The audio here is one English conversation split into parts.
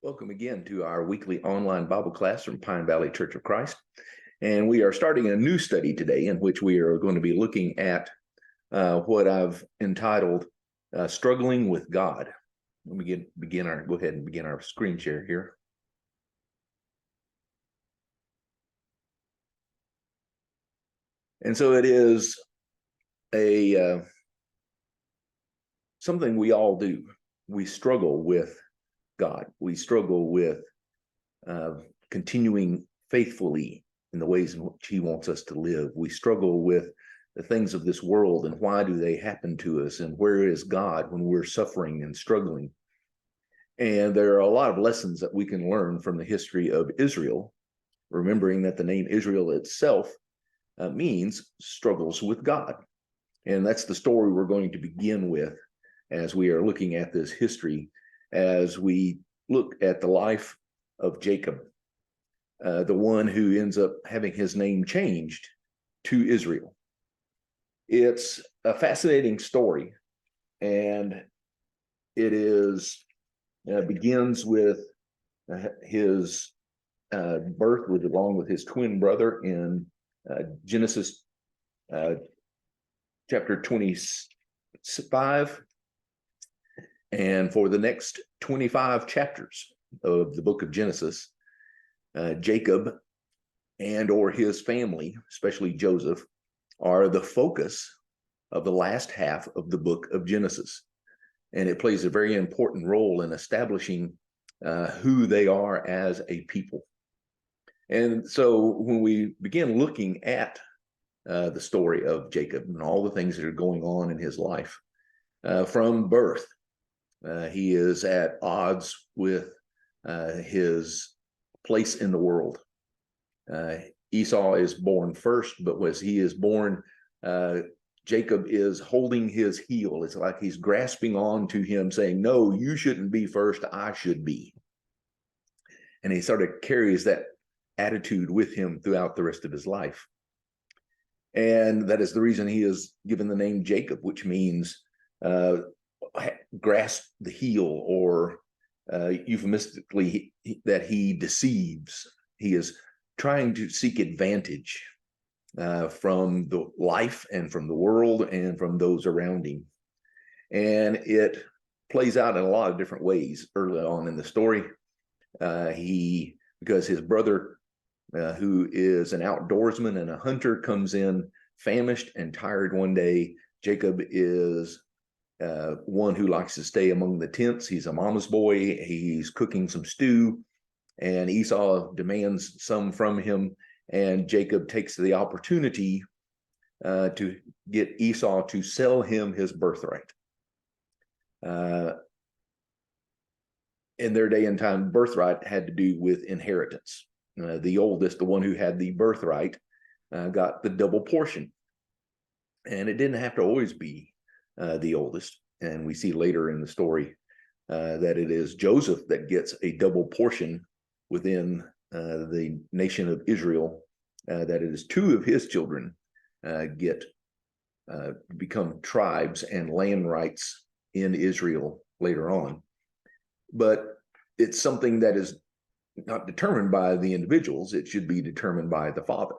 Welcome again to our weekly online Bible class from Pine Valley Church of Christ. And we are starting a new study today in which we are going to be looking at what I've entitled Struggling with God. Let me go ahead and begin our screen share here. And so it is something we all do. We struggle with God. We struggle with continuing faithfully in the ways in which He wants us to live. We struggle with the things of this world and why do they happen to us, and where is God when we're suffering and struggling. And there are a lot of lessons that we can learn from the history of Israel, remembering that the name Israel itself means struggles with God. And that's the story we're going to begin with as we are looking at this history, as we look at the life of Jacob, the one who ends up having his name changed to Israel. It's a fascinating story, and it begins with his birth along with his twin brother in Genesis chapter 25. And for the next 25 chapters of the book of Genesis, Jacob and or his family, especially Joseph, are the focus of the last half of the book of Genesis. And it plays a very important role in establishing who they are as a people. And so when we begin looking at the story of Jacob and all the things that are going on in his life, from birth, he is at odds with his place in the world. Esau is born first, but as he is born, Jacob is holding his heel. It's like he's grasping on to him, saying, no, you shouldn't be first, I should be. And he sort of carries that attitude with him throughout the rest of his life. And that is the reason he is given the name Jacob, which means grasp the heel, or euphemistically, that he deceives. He is trying to seek advantage from the life and from the world and from those around him. And it plays out in a lot of different ways early on in the story. Because his brother, who is an outdoorsman and a hunter, comes in famished and tired one day. Jacob is one who likes to stay among the tents. He's a mama's boy. He's cooking some stew, and Esau demands some from him, and Jacob takes the opportunity to get Esau to sell him his birthright. In their day and time, birthright had to do with inheritance. The oldest, the one who had the birthright, got the double portion. And it didn't have to always be the oldest. And we see later in the story that it is Joseph that gets a double portion within the nation of Israel, that it is two of his children become tribes and land rights in Israel later on. But it's something that is not determined by the individuals. It should be determined by the father.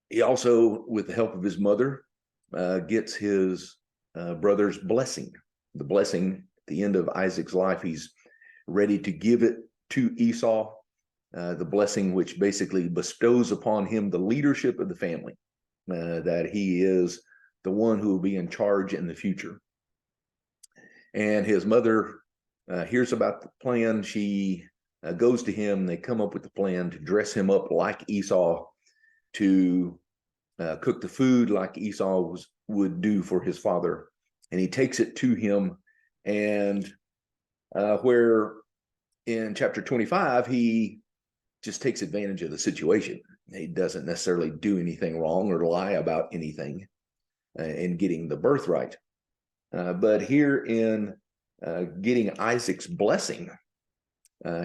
He also, with the help of his mother, gets his brother's blessing. The blessing at the end of Isaac's life, he's ready to give it to Esau, the blessing which basically bestows upon him the leadership of the family, that he is the one who will be in charge in the future. And his mother hears about the plan. She goes to him. They come up with the plan to dress him up like Esau, to cook the food like Esau would do for his father. And he takes it to him. And where in chapter 25, he just takes advantage of the situation. He doesn't necessarily do anything wrong or lie about anything in getting the birthright. But here in getting Isaac's blessing,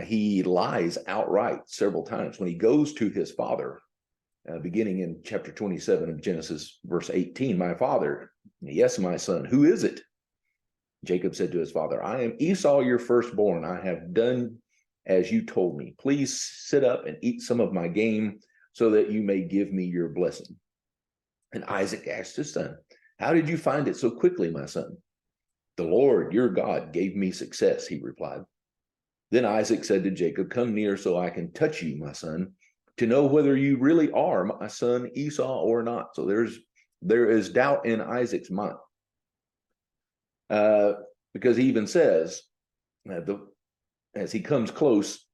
he lies outright several times. When he goes to his father, beginning in chapter 27 of Genesis, verse 18, my father, yes, my son, who is it? Jacob said to his father, I am Esau, your firstborn. I have done as you told me. Please sit up and eat some of my game so that you may give me your blessing. And Isaac asked his son, how did you find it so quickly, my son? The Lord, your God, gave me success, he replied. Then Isaac said to Jacob, come near so I can touch you, my son, to know whether you really are my son Esau or not. So there is doubt in Isaac's mind. Because he even says, as he comes close,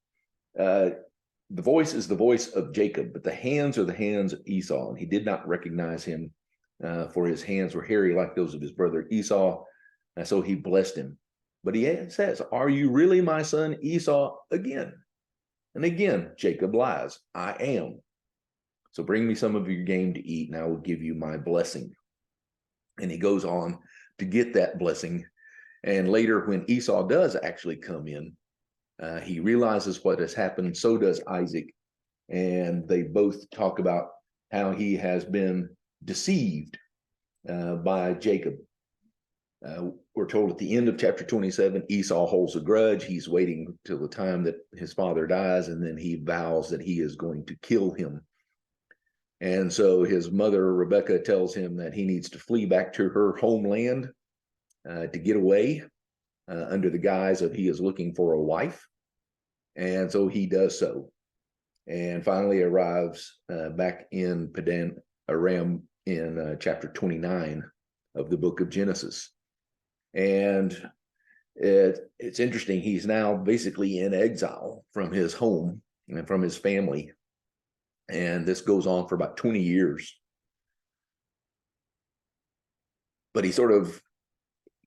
the voice is the voice of Jacob, but the hands are the hands of Esau. And he did not recognize him, for his hands were hairy like those of his brother Esau. And so he blessed him. But he says, are you really my son Esau again? And again, Jacob lies, I am. So bring me some of your game to eat, and I will give you my blessing. And he goes on to get that blessing. And later, when Esau does actually come in, he realizes what has happened. So does Isaac. And they both talk about how he has been deceived by Jacob. We're told at the end of chapter 27, Esau holds a grudge. He's waiting till the time that his father dies, and then he vows that he is going to kill him. And so his mother, Rebecca, tells him that he needs to flee back to her homeland to get away under the guise of he is looking for a wife. And so he does so, and finally arrives back in Padan Aram in chapter 29 of the book of Genesis. And it's interesting. He's now basically in exile from his home and from his family. And this goes on for about 20 years. But he sort of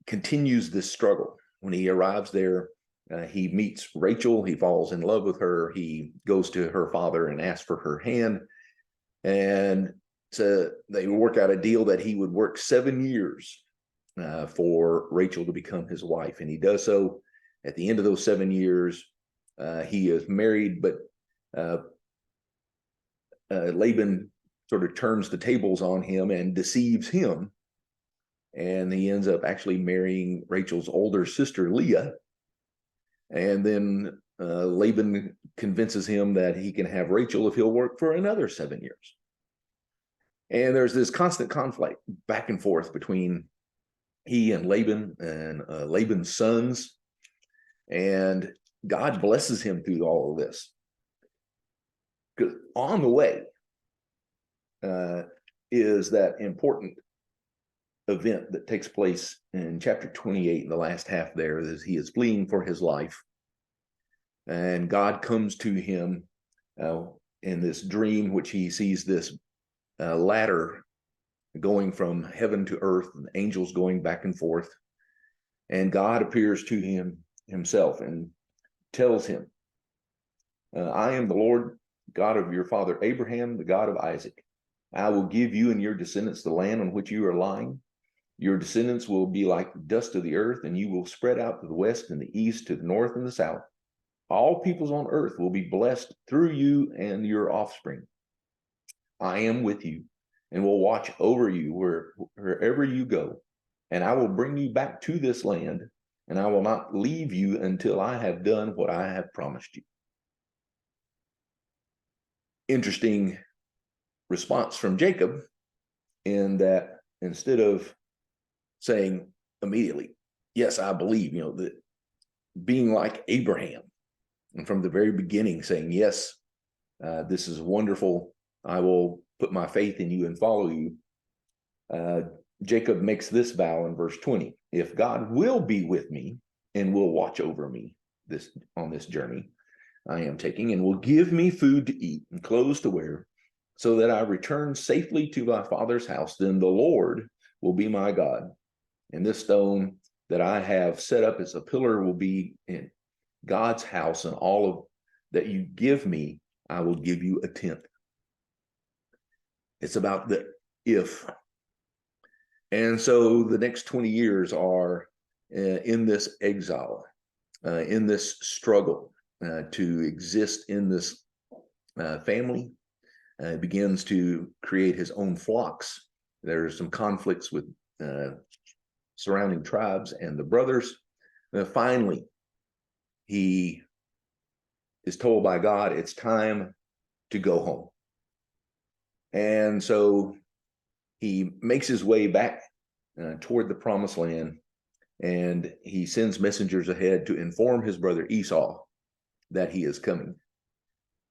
continues this struggle. When he arrives there, he meets Rachel. He falls in love with her. He goes to her father and asks for her hand. And so they work out a deal that he would work 7 years for Rachel to become his wife. And he does so. At the end of those 7 years, he is married, but Laban sort of turns the tables on him and deceives him. And he ends up actually marrying Rachel's older sister, Leah. And then Laban convinces him that he can have Rachel if he'll work for another 7 years. And there's this constant conflict back and forth between he and Laban and Laban's sons. And God blesses him through all of this. Because on the way is that important event that takes place in chapter 28, in the last half there, as he is fleeing for his life. And God comes to him in this dream, which he sees this ladder going from heaven to earth, and angels going back and forth. And God appears to him himself and tells him, I am the Lord God of your father Abraham, the God of Isaac. I will give you and your descendants the land on which you are lying. Your descendants will be like the dust of the earth, and you will spread out to the west and the east, to the north and the south. All peoples on earth will be blessed through you and your offspring. I am with you and will watch over you wherever you go. And I will bring you back to this land, and I will not leave you until I have done what I have promised you. Interesting response from Jacob, in that instead of saying immediately, yes, I believe, that being like Abraham, and from the very beginning saying, yes, this is wonderful. I will put my faith in you and follow you. Jacob makes this vow in verse 20. If God will be with me and will watch over me on this journey I am taking, and will give me food to eat and clothes to wear, so that I return safely to my father's house, then the Lord will be my God. And this stone that I have set up as a pillar will be in God's house, and all of that you give me, I will give you a tenth. It's about the if. And so the next 20 years are in this exile, in this struggle to exist in this family. Begins to create his own flocks. There's some conflicts with surrounding tribes and the brothers. Finally, he is told by God, it's time to go home. And so he makes his way back toward the promised land, and he sends messengers ahead to inform his brother Esau that he is coming.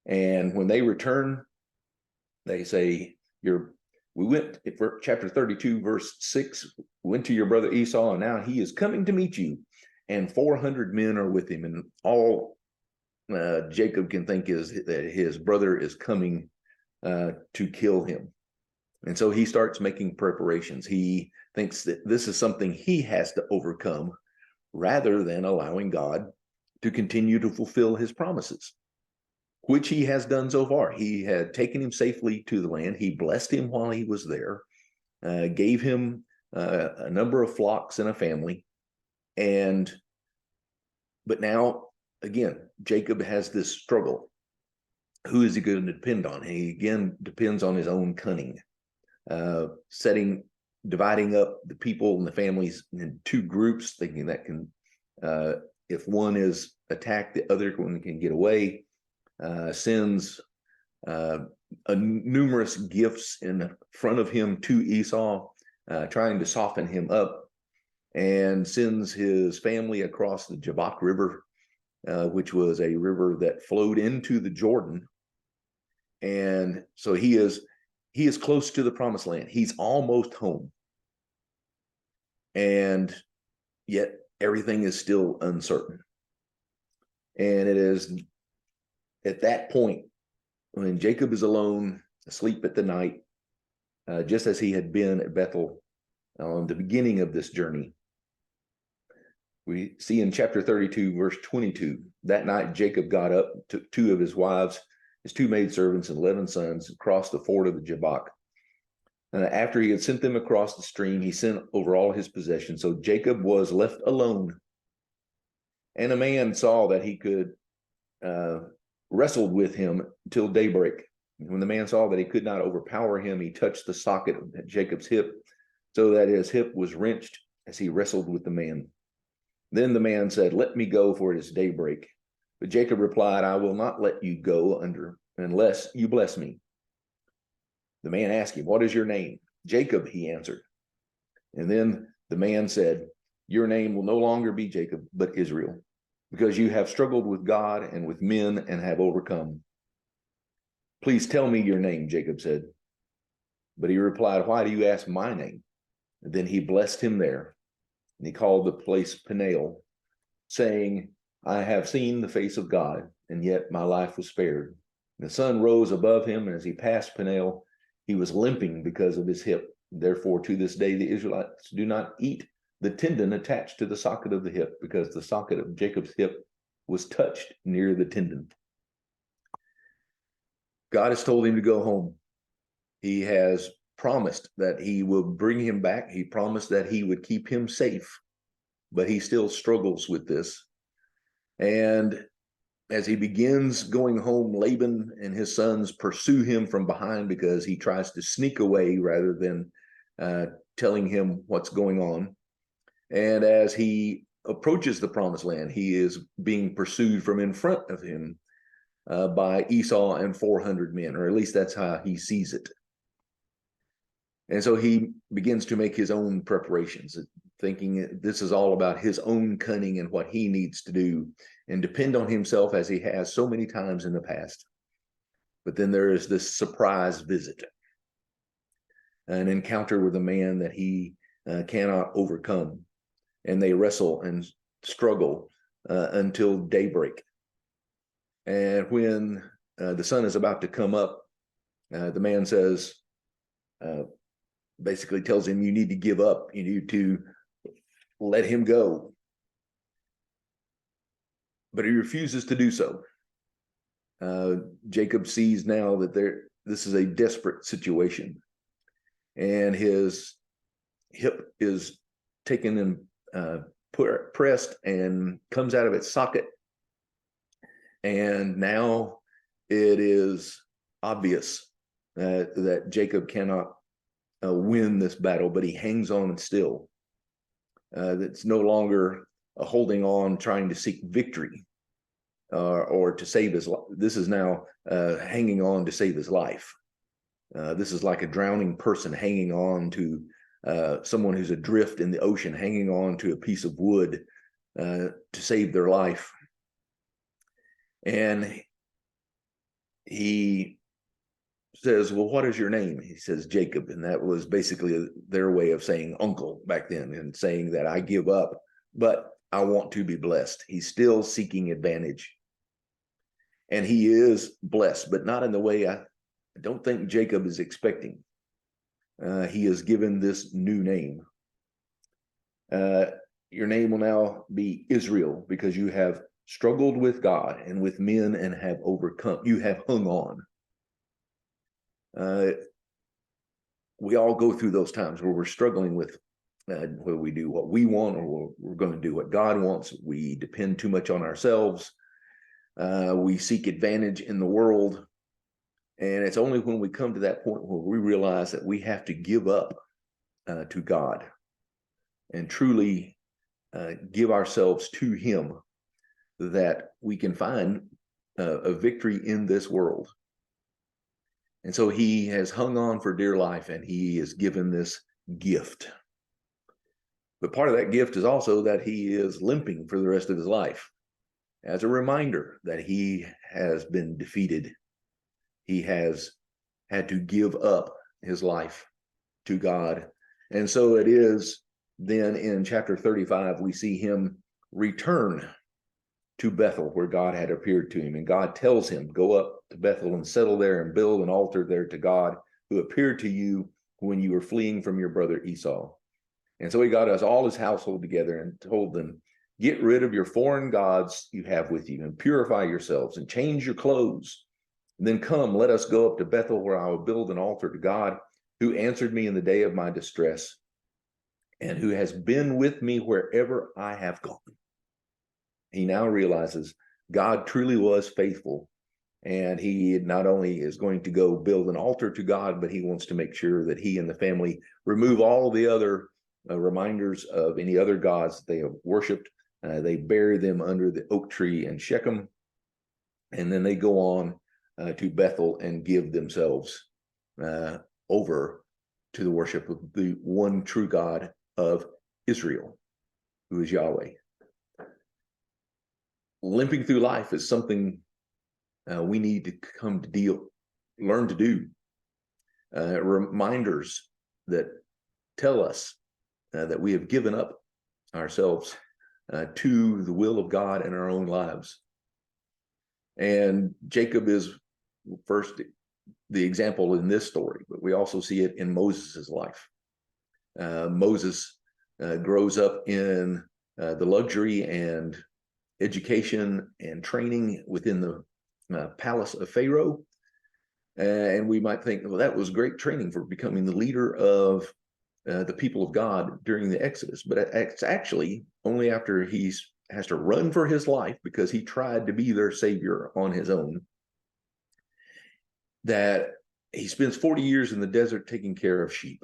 And when they return, they say, we went for chapter 32, verse 6, went to your brother Esau, and now he is coming to meet you, and 400 men are with him. And all Jacob can think is that his brother is coming to kill him. And so he starts making preparations. He thinks that this is something he has to overcome rather than allowing God to continue to fulfill his promises, which he has done so far. He had taken him safely to the land. He blessed him while he was there, gave him a number of flocks and a family. But now, again, Jacob has this struggle. Who is he going to depend on? He again depends on his own cunning, dividing up the people and the families in two groups, thinking that can, if one is attacked, the other one can get away. Sends numerous gifts in front of him to Esau, trying to soften him up, and sends his family across the Jabbok River, which was a river that flowed into the Jordan. And so he is close to the promised land. He's almost home. And yet everything is still uncertain. And it is at that point when Jacob is alone, asleep at the night, just as he had been at Bethel on the beginning of this journey. We see in chapter 32, verse 22, that night Jacob got up, took two of his wives, his two maidservants, and 11 sons, and crossed the ford of the Jabbok. After he had sent them across the stream, he sent over all his possessions. So Jacob was left alone. And a man saw that he could wrestled with him till daybreak. And when the man saw that he could not overpower him, he touched the socket of Jacob's hip, so that his hip was wrenched as he wrestled with the man. Then the man said, "Let me go, for it is daybreak." But Jacob replied, "I will not let you go unless you bless me." The man asked him, "What is your name?" "Jacob," he answered. And then the man said, "Your name will no longer be Jacob, but Israel, because you have struggled with God and with men and have overcome." "Please tell me your name," Jacob said. But he replied, "Why do you ask my name?" And then he blessed him there. And he called the place Peniel, saying, "I have seen the face of God, and yet my life was spared." And the sun rose above him, and as he passed Peniel, he was limping because of his hip. Therefore, to this day, the Israelites do not eat the tendon attached to the socket of the hip, because the socket of Jacob's hip was touched near the tendon. God has told him to go home. He has promised that he will bring him back. He promised that he would keep him safe, but he still struggles with this. And as he begins going home, Laban and his sons pursue him from behind because he tries to sneak away rather than telling him what's going on. And as he approaches the promised land, he is being pursued from in front of him by Esau and 400 men, or at least that's how he sees it. And so he begins to make his own preparations, thinking this is all about his own cunning and what he needs to do, and depend on himself as he has so many times in the past. But then there is this surprise visit, an encounter with a man that he cannot overcome. And they wrestle and struggle until daybreak. And when the sun is about to come up, the man says, basically tells him, "You need to give up. You need to let him go." But he refuses to do so. Jacob sees now that this is a desperate situation, and his hip is taken and pressed and comes out of its socket. And now it is obvious that Jacob cannot win this battle, but he hangs on still. that's no longer holding on, trying to seek victory or to save his life. This is now hanging on to save his life. This is like a drowning person hanging on to someone who's adrift in the ocean, hanging on to a piece of wood to save their life. And he says, well, what is your name? He says, Jacob. And that was basically their way of saying uncle back then, and saying that I give up, but I want to be blessed. He's still seeking advantage. And he is blessed, but not in the way I don't think Jacob is expecting. He is given this new name. Your name will now be Israel, because you have struggled with God and with men and have overcome. You have hung on. We all go through those times where we're struggling with whether we do what we want or we're going to do what God wants. We depend too much on ourselves. We seek advantage in the world. And it's only when we come to that point where we realize that we have to give up to God and truly give ourselves to Him that we can find a victory in this world. And so he has hung on for dear life, and he is given this gift. But part of that gift is also that he is limping for the rest of his life, as a reminder that he has been defeated. He has had to give up his life to God. And so it is then in chapter 35, we see him return to Bethel, where God had appeared to him. And God tells him, go up to Bethel and settle there and build an altar there to God, who appeared to you when you were fleeing from your brother Esau. And so he got us all his household together and told them, get rid of your foreign gods you have with you and purify yourselves and change your clothes. And then come, let us go up to Bethel, where I will build an altar to God, who answered me in the day of my distress and who has been with me wherever I have gone. He now realizes God truly was faithful, and he not only is going to go build an altar to God, but he wants to make sure that he and the family remove all the other reminders of any other gods that they have worshipped. They bury them under the oak tree in Shechem, and then they go on to Bethel and give themselves over to the worship of the one true God of Israel, who is Yahweh. Limping through life is something we need to learn to do. Reminders that tell us that we have given up ourselves to the will of God in our own lives. And Jacob is first the example in this story, but we also see it in Moses' life. Moses grows up in the luxury and education and training within the palace of Pharaoh. And we might think, well, that was great training for becoming the leader of the people of God during the Exodus. But it's actually only after he has to run for his life because he tried to be their savior on his own, that he spends 40 years in the desert taking care of sheep.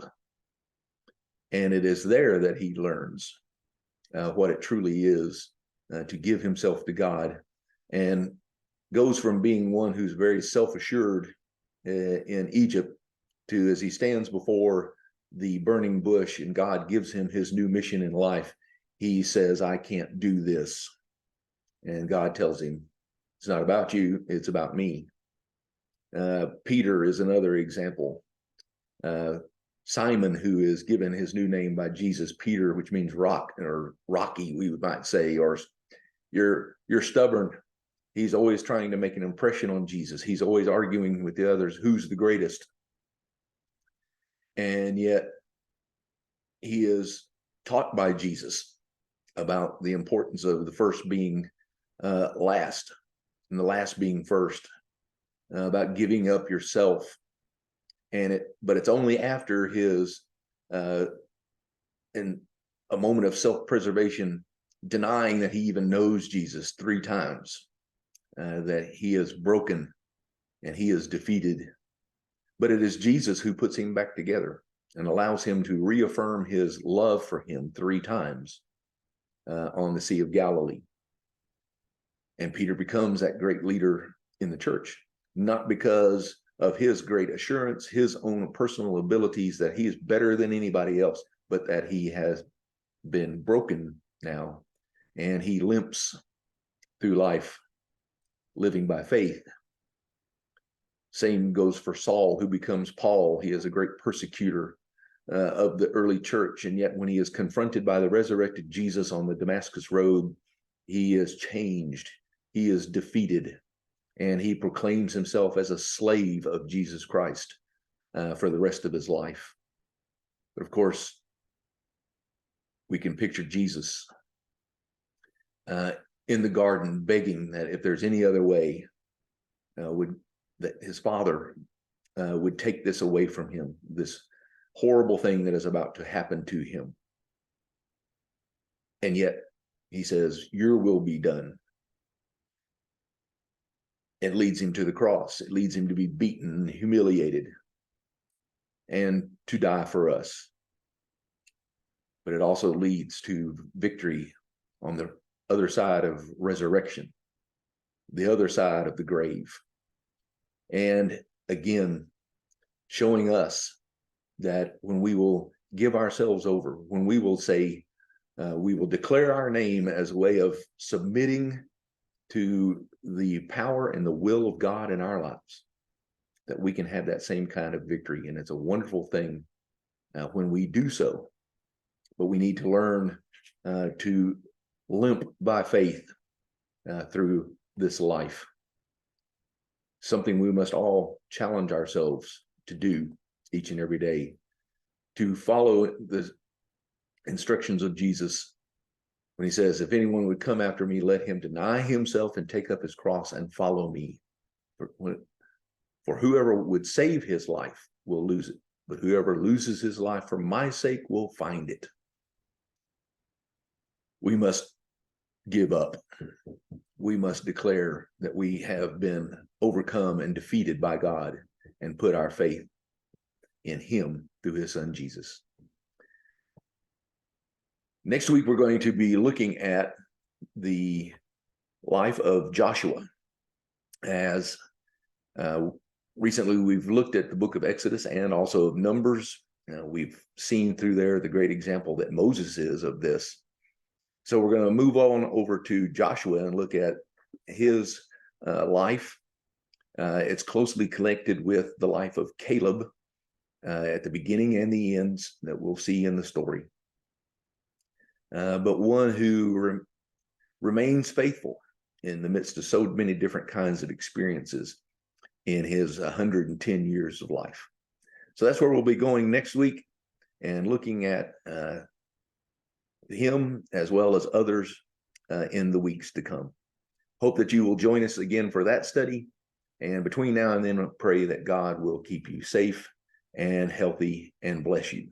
And it is there that he learns what it truly is to give himself to God, and goes from being one who's very self-assured in Egypt to, as he stands before the burning bush and God gives him his new mission in life, he says, I can't do this. And God tells him, it's not about you, it's about me. Peter is another example. Simon, who is given his new name by Jesus, Peter, which means rock or rocky, we might say, or you're stubborn. He's always trying to make an impression on Jesus. He's always arguing with the others, who's the greatest. And yet he is taught by Jesus about the importance of the first being last and the last being first, about giving up yourself. But it's only after his in a moment of self-preservation, denying that he even knows Jesus 3 times, that he is broken and he is defeated. But it is Jesus who puts him back together. and allows him to reaffirm his love for him 3 times on the Sea of Galilee. And Peter becomes that great leader in the church, not because of his great assurance, his own personal abilities that he is better than anybody else, but that he has been broken now and he limps through life living by faith. Same goes for Saul, who becomes Paul. He is a great persecutor of the early church, and yet when he is confronted by the resurrected Jesus on the Damascus road, he is changed, he is defeated, and he proclaims himself as a slave of Jesus Christ for the rest of his life. But of course, we can picture Jesus in the garden begging that if there's any other way, that his Father would take this away from him, this horrible thing that is about to happen to him. And yet he says, your will be done. It leads him to the cross. It leads him to be beaten, humiliated, and to die for us. But it also leads to victory on the other side of resurrection, the other side of the grave. And again, showing us that when we will give ourselves over, when we will say, we will declare our name as a way of submitting to the power and the will of God in our lives, that we can have that same kind of victory. And it's a wonderful thing when we do so. But we need to learn to limp by faith through this life. Something we must all challenge ourselves to do each and every day, to follow the instructions of Jesus when he says, if anyone would come after me, let him deny himself and take up his cross and follow me. For whoever would save his life will lose it, but whoever loses his life for my sake will find it. We must give up. We must declare that we have been overcome and defeated by God and put our faith in him through his son, Jesus. Next week, we're going to be looking at the life of Joshua. As recently we've looked at the book of Exodus and also of Numbers. We've seen through there the great example that Moses is of this. So we're going to move on over to Joshua and look at his life. It's closely connected with the life of Caleb at the beginning and the ends that we'll see in the story. But one who remains faithful in the midst of so many different kinds of experiences in his 110 years of life. So that's where we'll be going next week and looking at him as well as others in the weeks to come. Hope that you will join us again for that study. And between now and then, I pray that God will keep you safe and healthy and bless you.